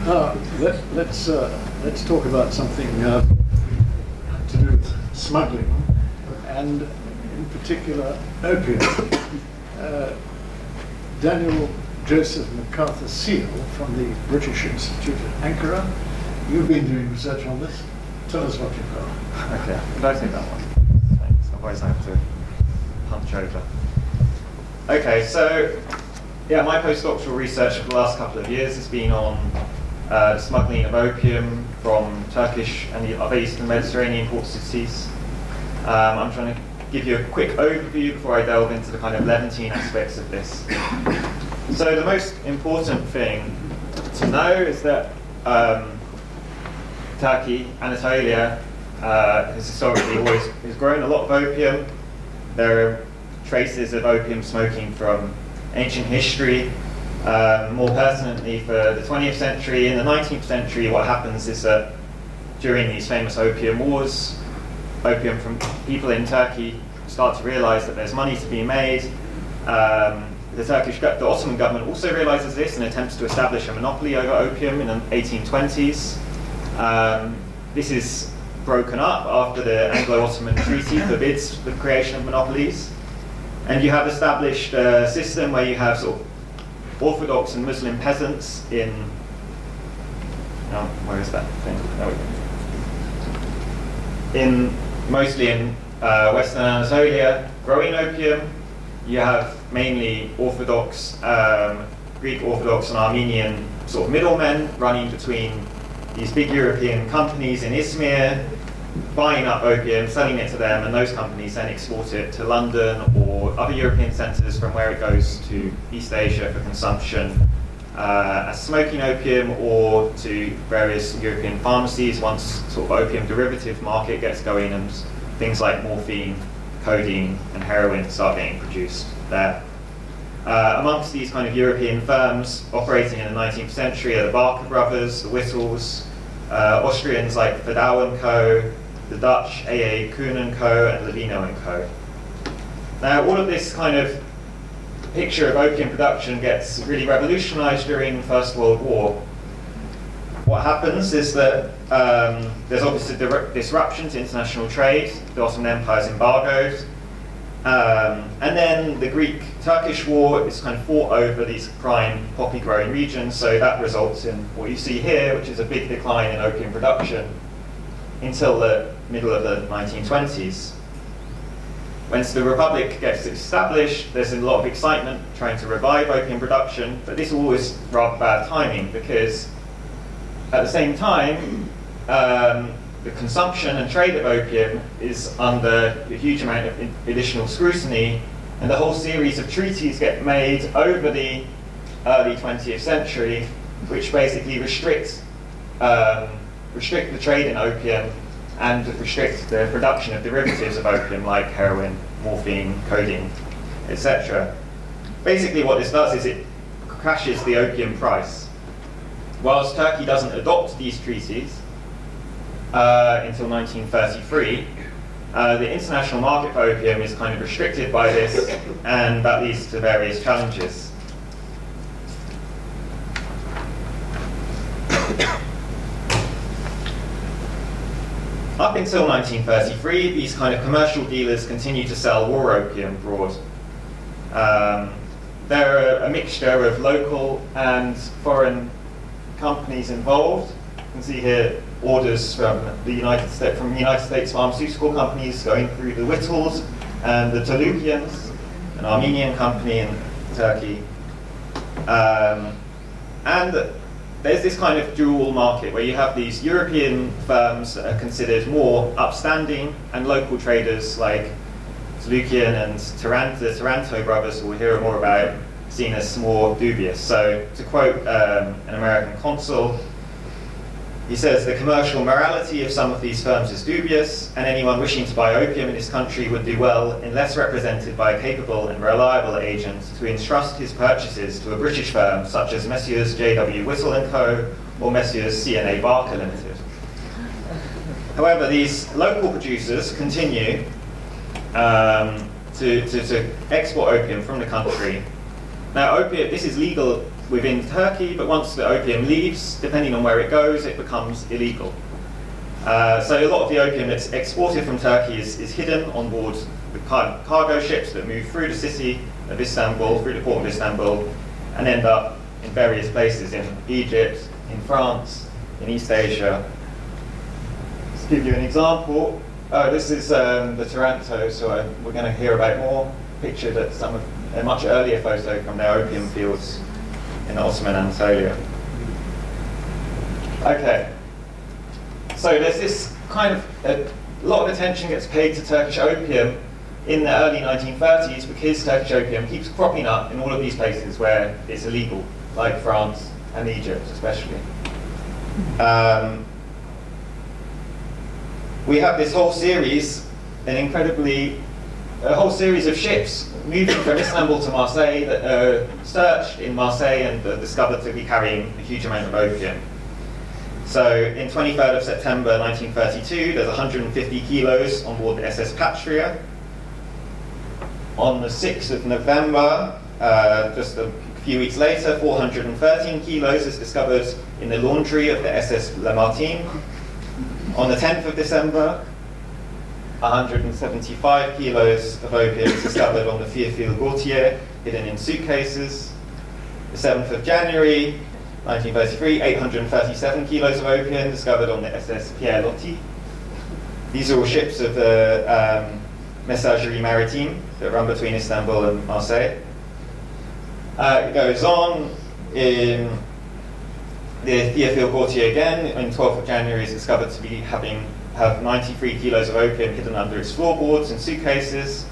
Let's talk about something to do with smuggling, and in particular opium. Daniel Joseph MacArthur-Seal from the British Institute at Ankara. You've been doing research on this. Tell us what you've got. Okay, I take that one. Thanks. Otherwise I have to punch over. Okay, so yeah, my postdoctoral research for the last couple of years has been on the smuggling of opium from Turkish and the other Eastern Mediterranean port cities. I'm trying to give you a quick overview before I delve into the kind of Levantine aspects of this. So the most important thing to know is that Turkey, Anatolia, has historically always has grown a lot of opium. There are traces of opium smoking from ancient history. More pertinently for the 20th century. In the 19th century, what happens is that during these famous opium wars, opium from people in Turkey start to realize that there's money to be made. The Ottoman government also realizes this and attempts to establish a monopoly over opium in the 1820s. This is broken up after the Anglo-Ottoman Treaty forbids the creation of monopolies. And you have established a system where you have sort of Orthodox and Muslim peasants in, where is that thing? Mostly in Western Anatolia, growing opium. You have mainly Orthodox, Greek Orthodox and Armenian sort of middlemen running between these big European companies in Izmir, buying up opium, selling it to them, and those companies then export it to London or other European centres from where it goes to East Asia for consumption as smoking opium, or to various European pharmacies once sort of opium derivative market gets going and things like morphine, codeine and heroin start getting produced there. Amongst these kind of European firms operating in the 19th century are the Barker brothers, the Whittles, Austrians like Verdau & Co., the Dutch A.A. Kuhn & Co. and Levino & Co. Now, all of this kind of picture of opium production gets really revolutionized during the First World War. What happens is that there's obviously disruption to international trade, the Ottoman Empire is embargoed, and then the Greek-Turkish war is kind of fought over these prime poppy-growing regions, so that results in what you see here, which is a big decline in opium production until the middle of the 1920s. Once the Republic gets established, there's a lot of excitement trying to revive opium production, but this always rather bad timing because at the same time, the consumption and trade of opium is under a huge amount of additional scrutiny, and the whole series of treaties get made over the early 20th century, which basically restrict the trade in opium and restrict the production of derivatives of opium like heroin, morphine, codeine, etc. Basically what this does is it crashes the opium price. Whilst Turkey doesn't adopt these treaties until 1933, the international market for opium is kind of restricted by this, and that leads to various challenges. Up until 1933, these kind of commercial dealers continue to sell war opium abroad. There are a mixture of local and foreign companies involved. You can see here orders from the United States pharmaceutical companies going through the Whittles and the Tolukians, an Armenian company in Turkey. And there's this kind of dual market where you have these European firms that are considered more upstanding and local traders like Tolukian and the Taranto brothers, who we'll hear more about, seen as more dubious. So to quote an American consul, he says, "The commercial morality of some of these firms is dubious, and anyone wishing to buy opium in this country would do well, unless represented by a capable and reliable agent, to entrust his purchases to a British firm such as Messrs. J.W. Whittle & Co. or Messrs. C&A Barker Limited." However, these local producers continue to export opium from the country. Now, opium, this is legal within Turkey, but once the opium leaves, depending on where it goes, it becomes illegal. So a lot of the opium that's exported from Turkey is hidden on board the cargo ships that move through the city of Istanbul, through the port of Istanbul, and end up in various places in Egypt, in France, in East Asia. Let's give you an example. This is the Taranto, so we're going to hear about more. Pictured at a much earlier photo from their opium fields in Ottoman Anatolia. Okay, so there's this kind of, a lot of attention gets paid to Turkish opium in the early 1930s because Turkish opium keeps cropping up in all of these places where it's illegal, like France and Egypt especially. We have this whole series, a whole series of ships moving from Istanbul to Marseille that are searched in Marseille and are discovered to be carrying a huge amount of opium. So in 23rd of September 1932, there's 150 kilos on board the SS Patria. On the 6th of November, just a few weeks later, 413 kilos is discovered in the laundry of the SS Levantine. On the 10th of December, 175 kilos of opium is discovered on the Fairfield Gautier, hidden in suitcases. The 7th of January, 1933, 837 kilos of opium discovered on the SS Pierre Loti. These are all ships of the Messagerie Maritime that run between Istanbul and Marseille. It goes on in the Fairfield Gautier again. On 12th of January is discovered to be have 93 kilos of opium hidden under its floorboards and suitcases.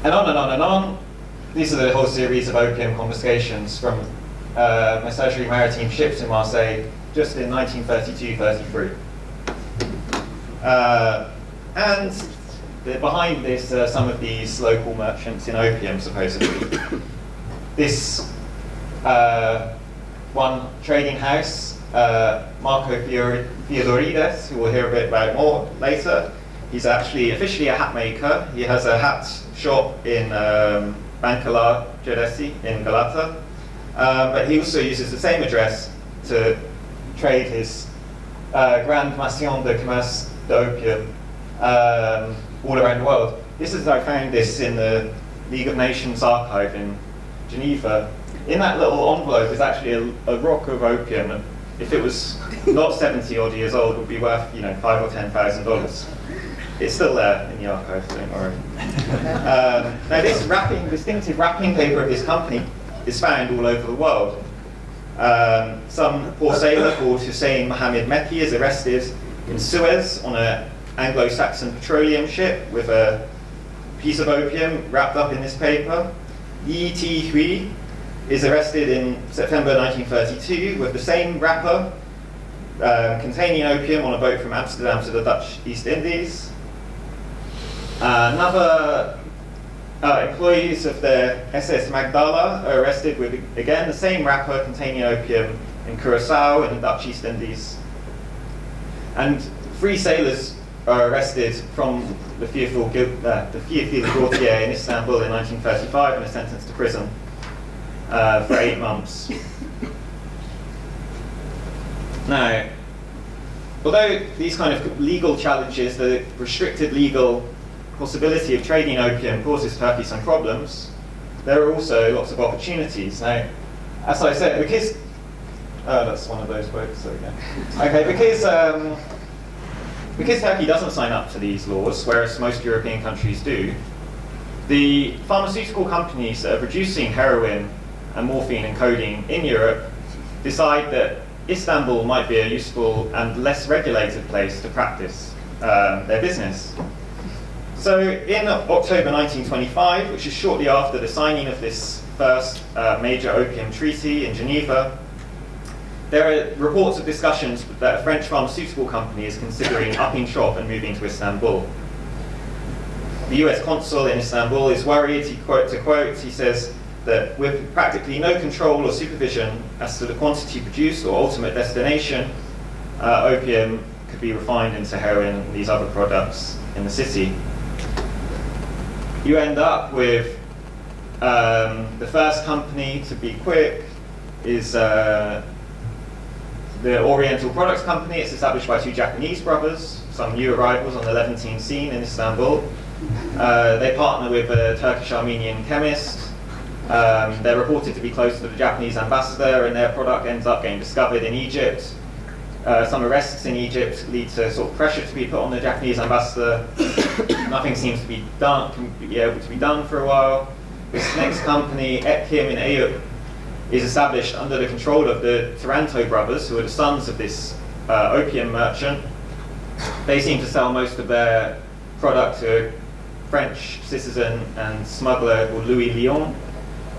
And on and on and on. These are the whole series of opium confiscations from Messagerie Maritime ships in Marseille just in 1932-33. And behind this are some of these local merchants in opium, supposedly. This one trading house, Marco Fiodorides, who we'll hear a bit about more later. He's actually officially a hat maker. He has a hat shop in Bankalar Cedesi in Galata. But he also uses the same address to trade his Grande Mission de Commerce d'Opium all around the world. I found this in the League of Nations archive in Geneva. In that little envelope is actually a rock of opium. If it was not 70 odd years old, it would be worth $5,000 or $10,000. It's still there in the archive, don't worry. Now this distinctive wrapping paper of this company is found all over the world. Some poor sailor called Hussein Mohammed Mekki is arrested in Suez on an Anglo-Saxon petroleum ship with a piece of opium wrapped up in this paper. Yi Ti Hui is arrested in September 1932 with the same wrapper containing opium on a boat from Amsterdam to the Dutch East Indies. Another employees of the SS Magdala are arrested with, again, the same wrapper containing opium in Curacao in the Dutch East Indies. And 3 sailors are arrested from the Fairfield Gautier in Istanbul in 1935 and are sentenced to prison for 8 months. Now, although these kind of legal challenges, the restricted legal possibility of trading opium causes Turkey some problems, there are also lots of opportunities. Now, as I said, because that's one of those boats, there we go. Okay, because Turkey doesn't sign up to these laws, whereas most European countries do, the pharmaceutical companies that are producing heroin and morphine and codeine in Europe decide that Istanbul might be a useful and less regulated place to practice their business. So in October 1925, which is shortly after the signing of this first major opium treaty in Geneva, there are reports of discussions that a French pharmaceutical company is considering upping shop and moving to Istanbul. The US consul in Istanbul is worried, he says that with practically no control or supervision as to the quantity produced or ultimate destination, opium could be refined into heroin and these other products in the city. You end up with The first company, to be quick, is the Oriental Products Company. It's established by two Japanese brothers, some new arrivals on the Levantine scene in Istanbul. They partner with a Turkish-Armenian chemist. They're reported to be close to the Japanese ambassador, and their product ends up getting discovered in Egypt. Some arrests in Egypt lead to sort of pressure to be put on the Japanese ambassador. Nothing seems to be able to be done for a while. This next company, Opium in Eyüp, is established under the control of the Taranto brothers, who are the sons of this opium merchant. They seem to sell most of their product to a French citizen and smuggler called Louis Lyon,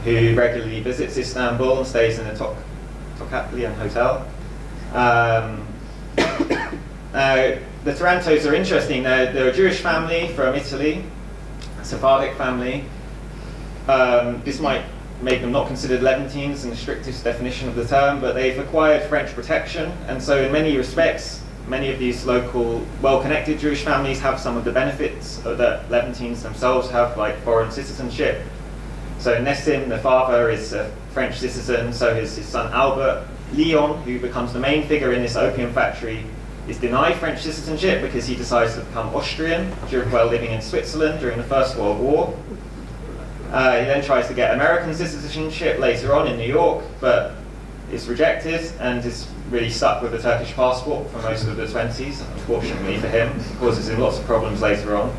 who regularly visits Istanbul and stays in the Tokatlian hotel. The Tarantos are interesting. They're a Jewish family from Italy, a Sephardic family. This might make them not considered Levantines in the strictest definition of the term, but they've acquired French protection, and so in many respects, many of these local, well-connected Jewish families have some of the benefits that Levantines themselves have, like foreign citizenship. So Nessim, the father, is a French citizen, so is his son Albert. Leon, who becomes the main figure in this opium factory, is denied French citizenship because he decides to become Austrian while living in Switzerland during the First World War. He then tries to get American citizenship later on in New York, but is rejected and is really stuck with a Turkish passport for most of the 20s, unfortunately for him. It causes him lots of problems later on.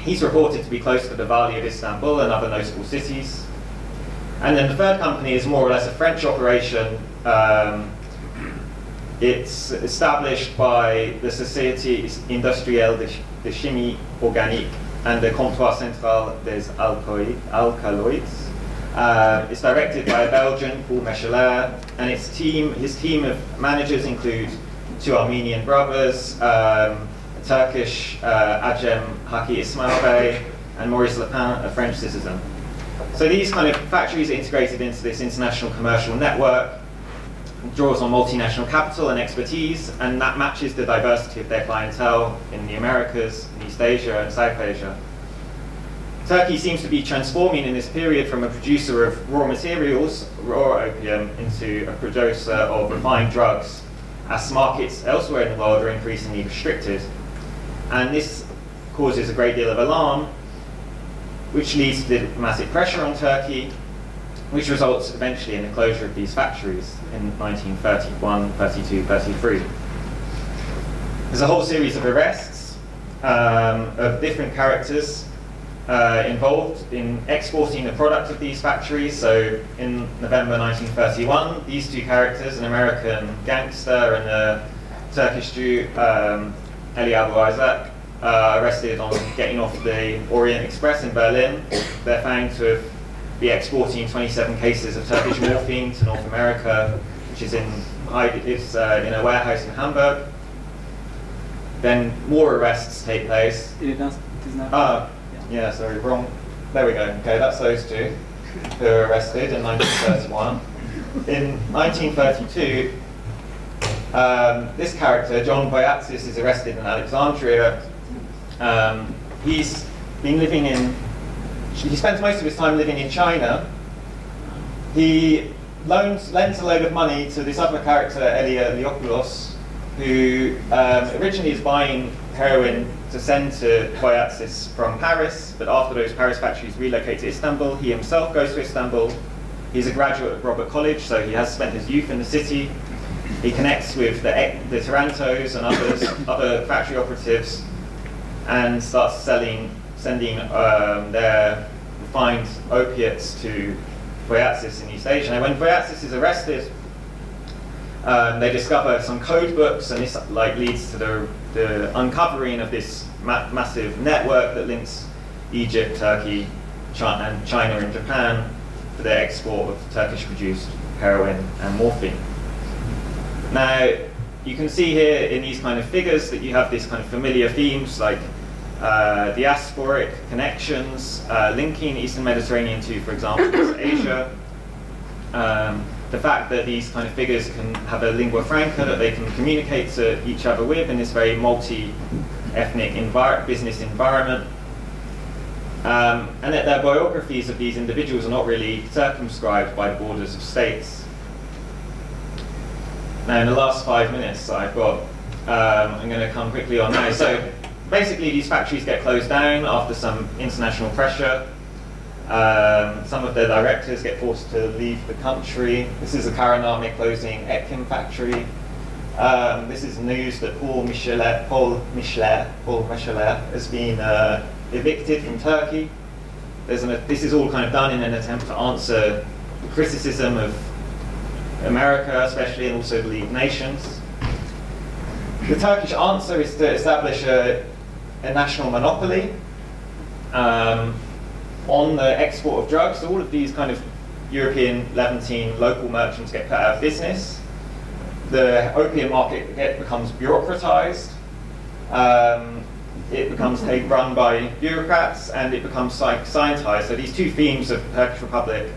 He's reported to be close to the Valley of Istanbul and other notable cities. And then the third company is more or less a French operation. It's established by the Société Industrielle de Chimie Organique and the Comptoir Central des Alkaloids. It's directed by a Belgian, Paul Mecheler, and his team of managers include two Armenian brothers, a Turkish Ajem Haki Ismail Bey, and Maurice Lepin, a French citizen. So these kind of factories are integrated into this international commercial network, draws on multinational capital and expertise, and that matches the diversity of their clientele in the Americas, in East Asia and South Asia. Turkey seems to be transforming in this period from a producer of raw materials, raw opium, into a producer of refined drugs, as markets elsewhere in the world are increasingly restricted. And this causes a great deal of alarm, which leads to diplomatic pressure on Turkey, which results eventually in the closure of these factories in 1931, 32, 33. There's a whole series of arrests of different characters involved in exporting the product of these factories. So in November 1931, these two characters, an American gangster and a Turkish Jew, Eli Abu Isaac, arrested on getting off the Orient Express in Berlin. They're found to be exporting 27 cases of Turkish morphine to North America, which is in a warehouse in Hamburg. Then more arrests take place. Yeah, sorry, wrong. There we go. Okay, that's those two who were arrested in 1931. In 1932, this character, John Boyatzis, is arrested in Alexandria. He's been living he spends most of his time living in China. He lends a load of money to this other character, Elia Liopoulos, who originally is buying heroin to send to Boyatzis from Paris, but after those Paris factories relocate to Istanbul, he himself goes to Istanbul. He's a graduate of Robert College, so he has spent his youth in the city. He connects with the Tarantos and other factory operatives, and starts sending their refined opiates to Boyatzis in East Asia. And when Boyatzis is arrested, they discover some code books, and this leads to the uncovering of this massive network that links Egypt, Turkey, China and Japan for the export of Turkish-produced heroin and morphine. Now, you can see here in these kind of figures that you have these kind of familiar themes like diasporic connections, linking Eastern Mediterranean to, for example, Asia. The fact that these kind of figures can have a lingua franca that they can communicate to each other with in this very multi-ethnic business environment. And that their biographies of these individuals are not really circumscribed by the borders of states. Now, in the last 5 minutes that I've got, I'm going to come quickly on now. So basically, these factories get closed down after some international pressure. Some of their directors get forced to leave the country. This is a Karanami closing Opium factory. This is news that Paul Michelet has been evicted from Turkey. This is all kind of done in an attempt to answer the criticism of America, especially, and also the League of Nations. The Turkish answer is to establish a national monopoly on the export of drugs. So all of these kind of European Levantine local merchants get put out of business. The opium market becomes bureaucratized. It becomes run by bureaucrats, and it becomes scientized. So these two themes of the Turkish Republic,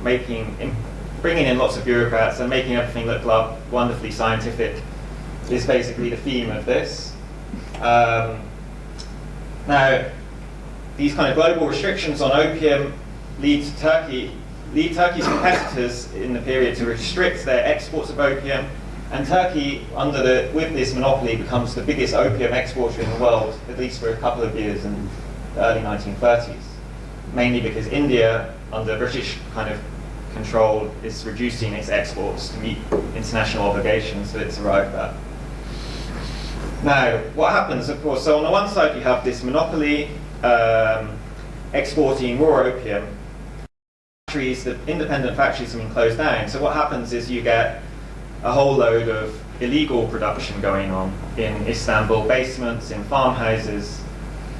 bringing in lots of bureaucrats and making everything look wonderfully scientific, is basically the theme of this. Now, these kind of global restrictions on opium lead Turkey's competitors in the period to restrict their exports of opium, and Turkey, with this monopoly, becomes the biggest opium exporter in the world, at least for a couple of years in the early 1930s. Mainly because India, under British kind of control, is reducing its exports to meet international obligations that it's arrived at. Now, what happens, of course, so on the one side you have this monopoly exporting raw opium. The independent factories have been closed down, so what happens is you get a whole load of illegal production going on in Istanbul, basements, in farmhouses,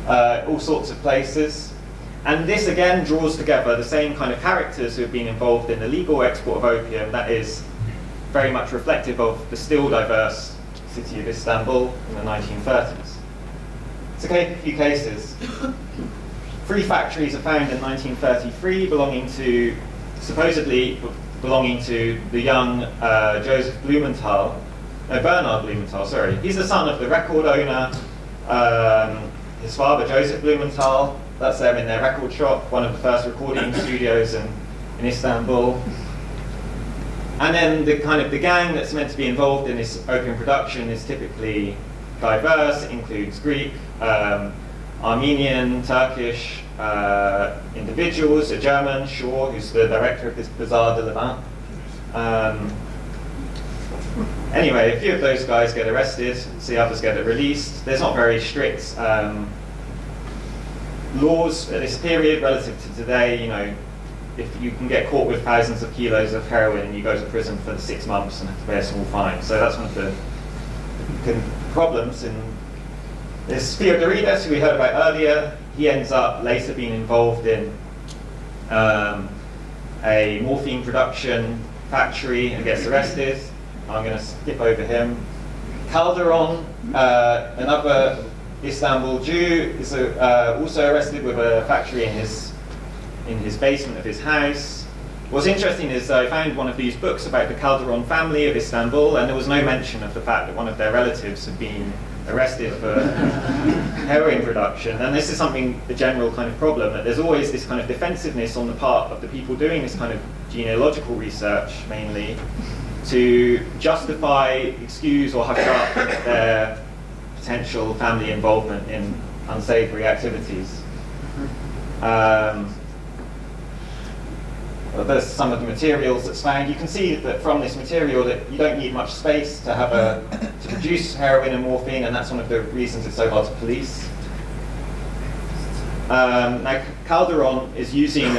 all sorts of places. And this again draws together the same kind of characters who have been involved in the legal export of opium, that is very much reflective of the still diverse city of Istanbul in the 1930s. To take a few cases, 3 factories are found in 1933 supposedly belonging to the young Joseph Blumenthal, no, Bernard Blumenthal, sorry. He's the son of the record owner, his father Joseph Blumenthal. That's them in their record shop, one of the first recording studios in Istanbul. And then the gang that's meant to be involved in this opium production is typically diverse. It includes Greek, Armenian, Turkish individuals, a German, Shaw, who's the director of this Bazaar de Levant. Anyway, a few of those guys get arrested, the others get released. There's not very strict laws at this period relative to today. You know, if you can get caught with thousands of kilos of heroin, you go to prison for 6 months and have to pay a small fine. So that's one of the problems. And this Theodorides, who we heard about earlier, he ends up later being involved in a morphine production factory and gets arrested. I'm going to skip over him. Calderon, another Istanbul Jew, is also arrested with a factory in his basement of his house. What's interesting is I found one of these books about the Calderon family of Istanbul, and there was no mention of the fact that one of their relatives had been arrested for heroin production. And this is a general kind of problem, that there's always this kind of defensiveness on the part of the people doing this kind of genealogical research, mainly, to justify, excuse, or hush up their potential family involvement in unsavory activities. There's some of the materials that's found. You can see that from this material that you don't need much space to produce heroin and morphine, and that's one of the reasons it's so hard to police. Now, Calderon is using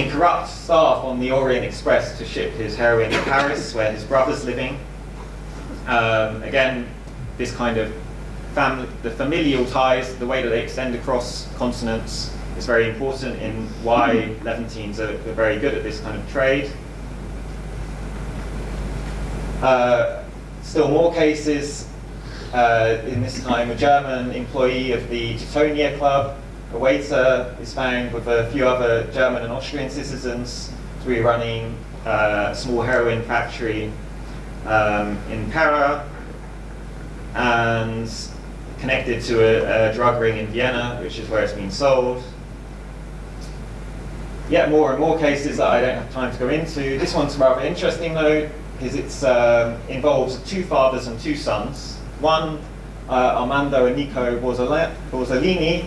corrupt staff on the Orient Express to ship his heroin to Paris, where his brother's living. Again, this kind of the familial ties, the way that they extend across continents, is very important in why Levantines are very good at this kind of trade. Still more cases. In this time, a German employee of the Teutonia Club, a waiter, is found with a few other German and Austrian citizens to be running a small heroin factory in Para. And connected to a drug ring in Vienna, which is where it's been sold. Yet more and more cases that I don't have time to go into. This one's rather interesting though, because it involves 2 fathers and 2 sons. One, Armando and Nico Borzolini,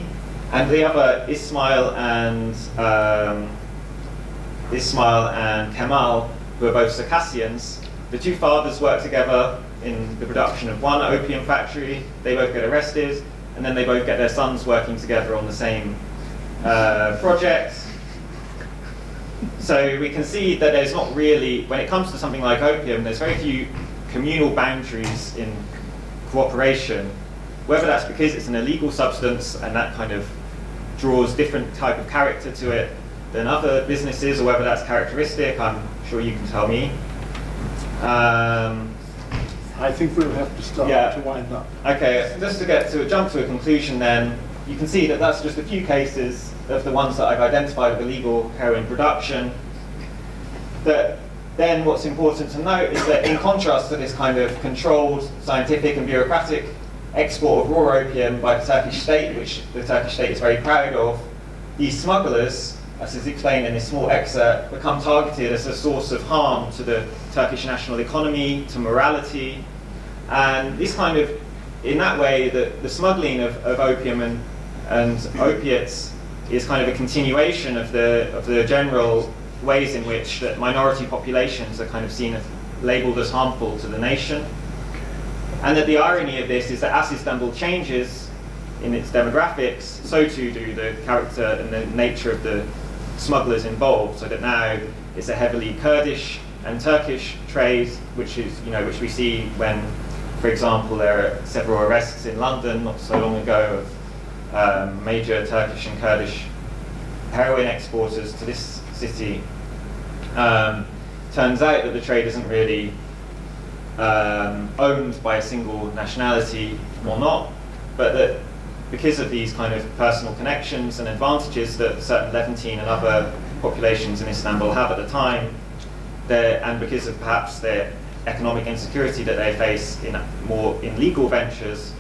and the other, Ismail and Kemal, who are both Circassians. The 2 fathers work together in the production of one opium factory. They both get arrested, and then they both get their sons working together on the same project. So we can see that there's not really, when it comes to something like opium, there's very few communal boundaries in cooperation, whether that's because it's an illegal substance and that kind of draws different type of character to it than other businesses, or whether that's characteristic. I'm sure you can tell me. I think we'll have to start to wind up. Okay, just to jump to a conclusion then, you can see that that's just a few cases of the ones that I've identified of illegal heroin production. That then what's important to note is that in contrast to this kind of controlled, scientific and bureaucratic export of raw opium by the Turkish state, which the Turkish state is very proud of, these smugglers, as is explained in this small excerpt, become targeted as a source of harm to the Turkish national economy, to morality, and this kind of, in that way, the smuggling of opium and opiates is kind of a continuation of the general ways in which that minority populations are kind of seen as labelled as harmful to the nation. And that the irony of this is that as Istanbul changes in its demographics, so too do the character and the nature of the smugglers involved, so that now it's a heavily Kurdish and Turkish trade, which we see when, for example, there are several arrests in London not so long ago of major Turkish and Kurdish heroin exporters to this city. Turns out that the trade isn't really owned by a single nationality or not, but that because of these kind of personal connections and advantages that certain Levantine and other populations in Istanbul have at the time, and because of perhaps their economic insecurity that they face in legal ventures,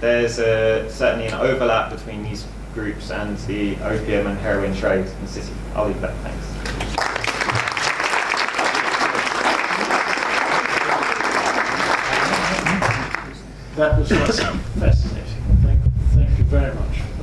there's certainly an overlap between these groups and the opium and heroin trade in the city. I'll leave that. Thanks. That was fascinating.